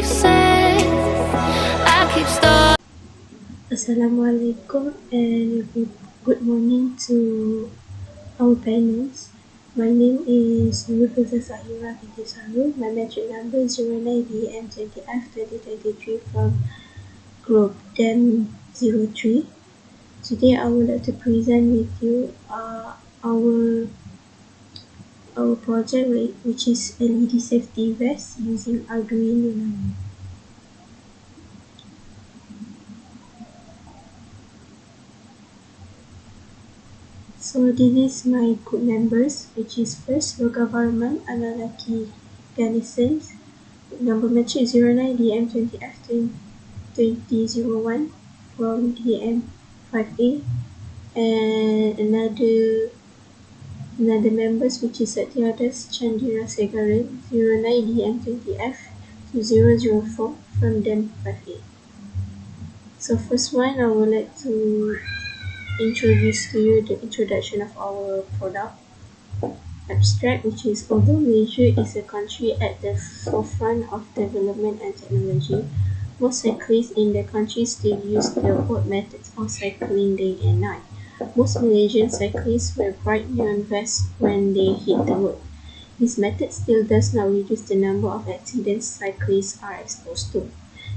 you said. I keep stuck. Assalamualaikum and good morning to our panels. My name is Nurul Zahira binti Sarul. My metric number is 09DEM20F2023 from group DEM03. Today I would like to present with you our project which is LED safety vest using Arduino Nano. So this is my group members, which is first local government Analaki Garnisons. Number matric 09DM20F2001 from DEM5A, and another members which is Satyadas Chandira Segaran 09DM20F2004 from DEM5A. So first one, I would like to introduce to you the introduction of our product abstract, which is although Malaysia is a country at the forefront of development and technology, most cyclists in the country still use the old methods of cycling day and night. Most Malaysian cyclists wear bright neon vests when they hit the road. This method still does not reduce the number of accidents cyclists are exposed to.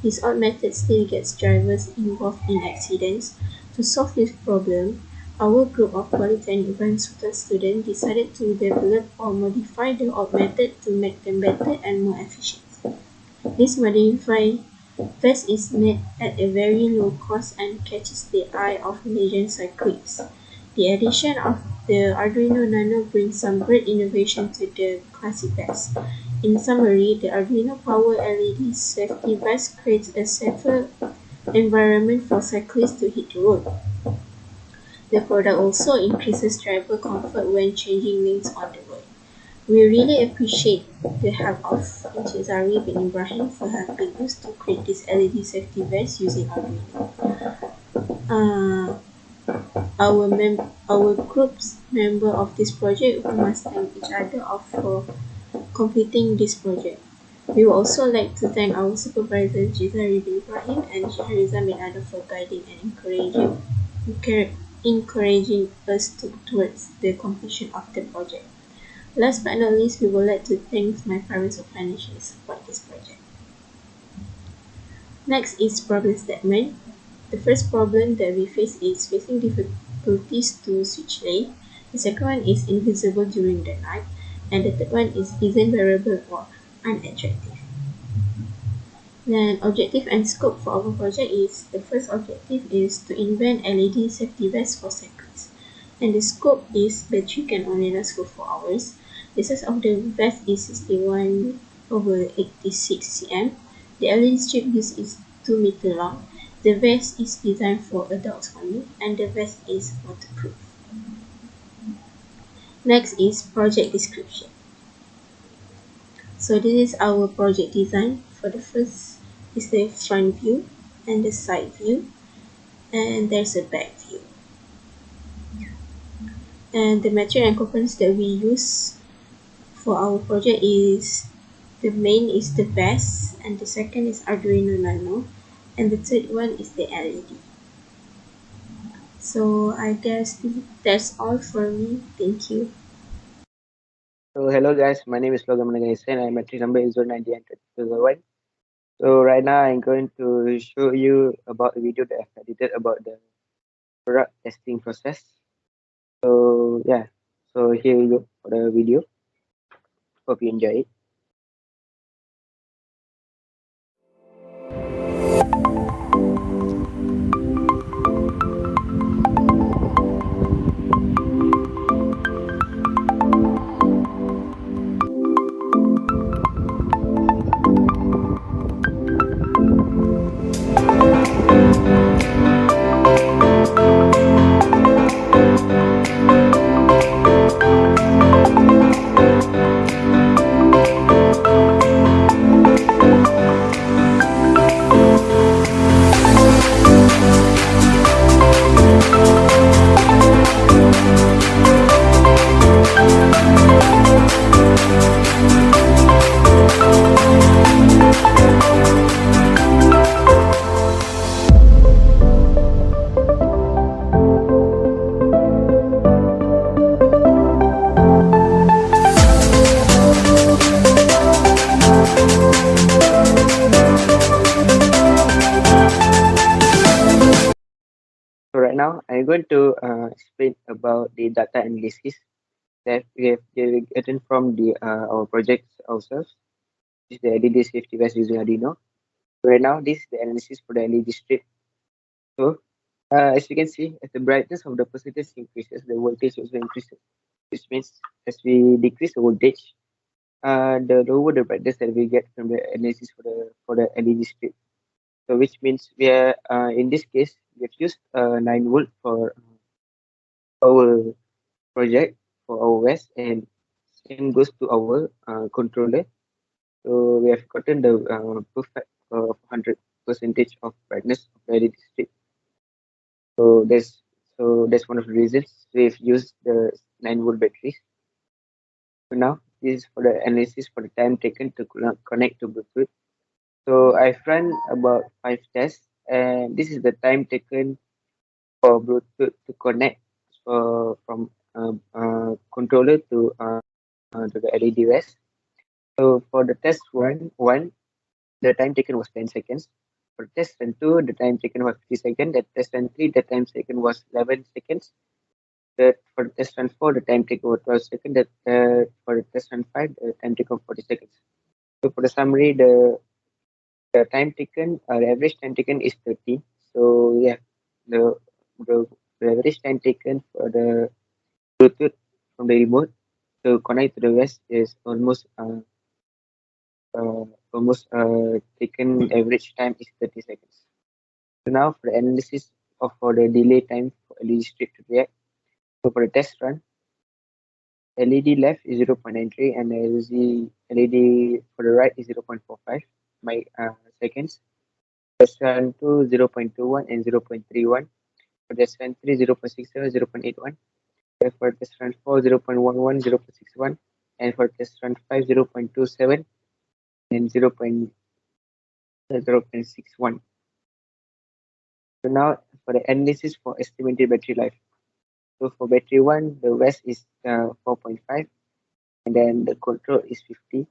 This old method still gets drivers involved in accidents. To solve this problem, our group of Polytechnic Branch students decided to develop or modify the old method to make them better and more efficient. This modified vest is made at a very low cost and catches the eye of Malaysian cyclists. The addition of the Arduino Nano brings some great innovation to the classic vest. In summary, the Arduino Power LED safety vest creates a safer environment for cyclists to hit the road. The product also increases driver comfort when changing lanes on the road. We really appreciate the help of Encik Zari bin Ibrahim for helping us to create this LED safety vest using Arduino. Our group's member of this project, we must thank each other for completing this project. We would also like to thank our supervisor Encik Zari bin Ibrahim and Encik Harizan bin Adam for guiding and encouraging us towards the completion of the project. Last but not least, we would like to thank my parents for financially support this project. Next is problem statement. The first problem that we face is facing difficulties to switch lane. The second one is invisible during the night, and the third one is isn't wearable or unattractive. Then objective and scope for our project is, the first objective is to invent LED safety vests for cyclists, and the scope is battery can only last for 4 hours. The size of the vest is 61/86 cm. The LED strip used is 2 meter long. The vest is designed for adults only, and the vest is waterproof. Next is project description. So this is our project design. For the first is the front view and the side view, and there's a back view. And the material and components that we use for our project is, the main is the vest, and the second is Arduino Nano, and the third one is the LED. So I guess that's all for me. Thank you. So hello guys, my name is Logan Managaisen. My matric number is 09DN2001. So right now I'm going to show you about a video that I've edited about the product testing process. So yeah, so here we go for the video. Hope you enjoy it. going to explain about the data analysis that we have gotten from the our projects ourselves. This is the LED safety vest using Arduino. Right now, this is the analysis for the LED strip. So, as you can see, as the brightness of the percentage increases, the voltage also increases. Which means as we decrease the voltage, the lower the brightness that we get from the analysis for the LED strip. So, which means we are in this case we have used 9 volt for our project for our OS, and same goes to our controller. So we have gotten the perfect 100 percentage of brightness of the LED strip. So that's one of the reasons we've used the 9 volt batteries. So now this is for the analysis for the time taken to connect to Bluetooth. So I've run about 5 tests, and this is the time taken for Bluetooth to connect from controller to the LED OS. So for the test one, the time taken was 10 seconds. For test run 2, the time taken was 50 seconds. The test run 3, the time taken was 11 seconds. For test run 4, the time taken was 12 seconds. For the test run 5, the time taken was 40 seconds. So for the summary, the time taken, the average time taken is 30. So yeah, the, the, the average time taken for the Bluetooth from the remote to connect to the OS is taken average time is 30 seconds. So now for the analysis of for the delay time for LED strip to react. So for the test run, LED left is 0.93 and the LED for the right is 0.45 by seconds. Test run 2 0.21 and 0.31. For test run 3 0.67 0.81. And for test run 4 0.11 0.61. And for test run 5 0.27 and 0.61. So now for the analysis for estimated battery life. So for battery 1, the west is 4.5 and then the control is 50.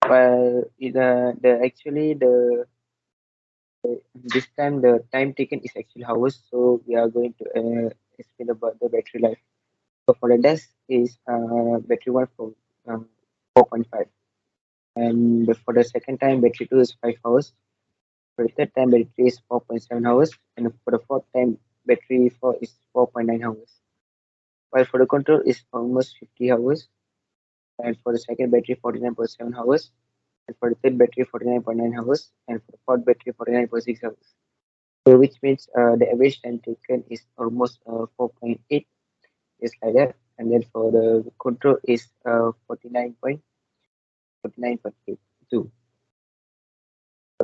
While this time the time taken is actually hours, so we are going to explain about the battery life. So for the desk is battery 1 for 4.5, and for the second time battery 2 is 5 hours. For the third time battery 3 is 4.7 hours, and for the fourth time battery 4 is 4.9 hours. While for the control is almost 50 hours, and for the second battery 49.7 hours, and for the third battery 49.9 hours, and for the fourth battery 49.6 hours. So which means the average time taken is almost 4.8, is like that, and then for the control is 49.82. So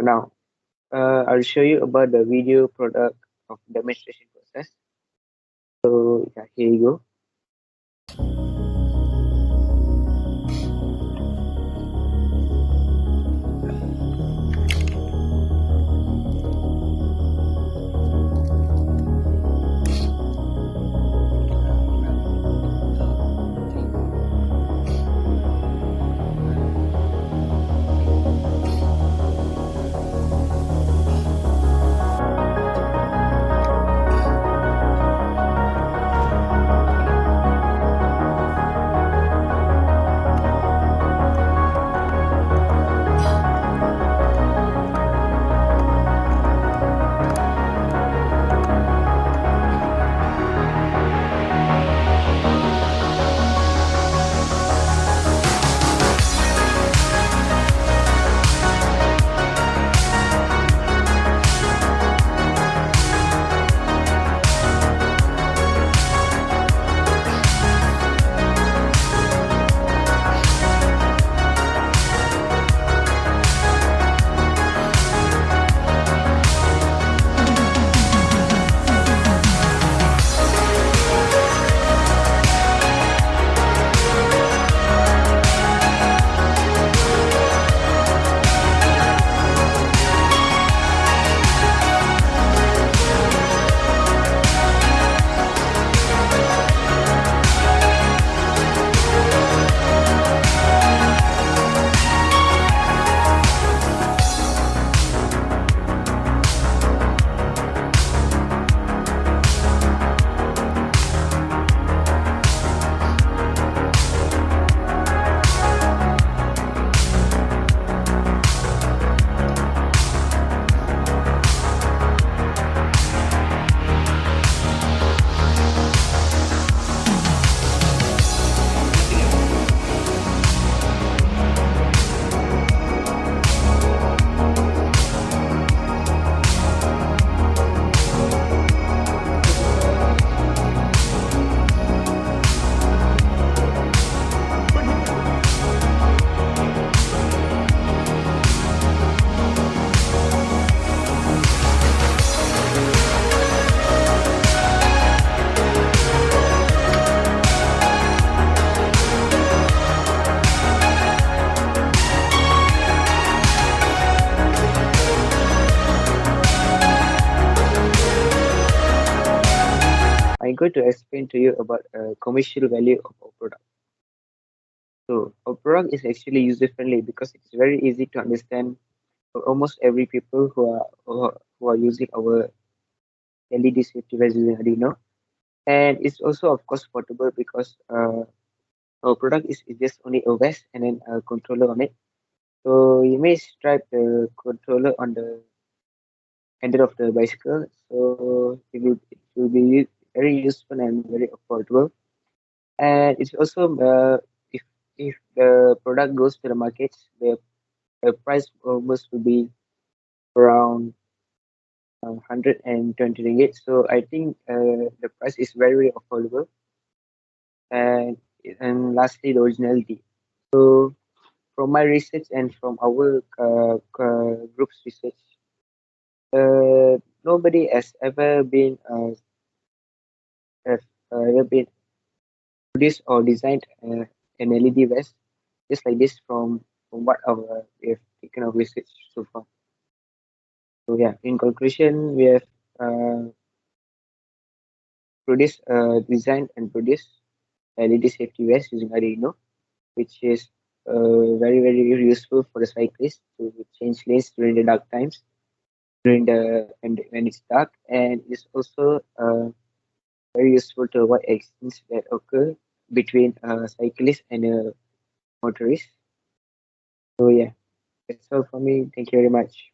now I'll show you about the video product of demonstration process. So yeah, here you go. I'm going to explain to you about commercial value of our product. So our product is actually user friendly because it's very easy to understand for almost every people who are using our LED safety device using Arduino. And it's also of course portable because our product is just only a vest and then a controller on it. So you may strap the controller on the handle of the bicycle. So it will be very useful and very affordable. And it's also if the product goes to the markets, the price almost will be around 120 ringgit. So I think the price is very, very affordable. And lastly, the originality. So from my research and from our group's research, nobody has have, ever been produced or designed an LED vest just like this from what we have taken of research so far. So yeah, in conclusion, we have uh, designed and produced LED safety vest using Arduino, which is very very useful for the cyclists to change lanes during the dark times, during the when it's dark, and it's also very useful to avoid accidents that occur between a cyclist and a motorist. So yeah, that's all for me. Thank you very much.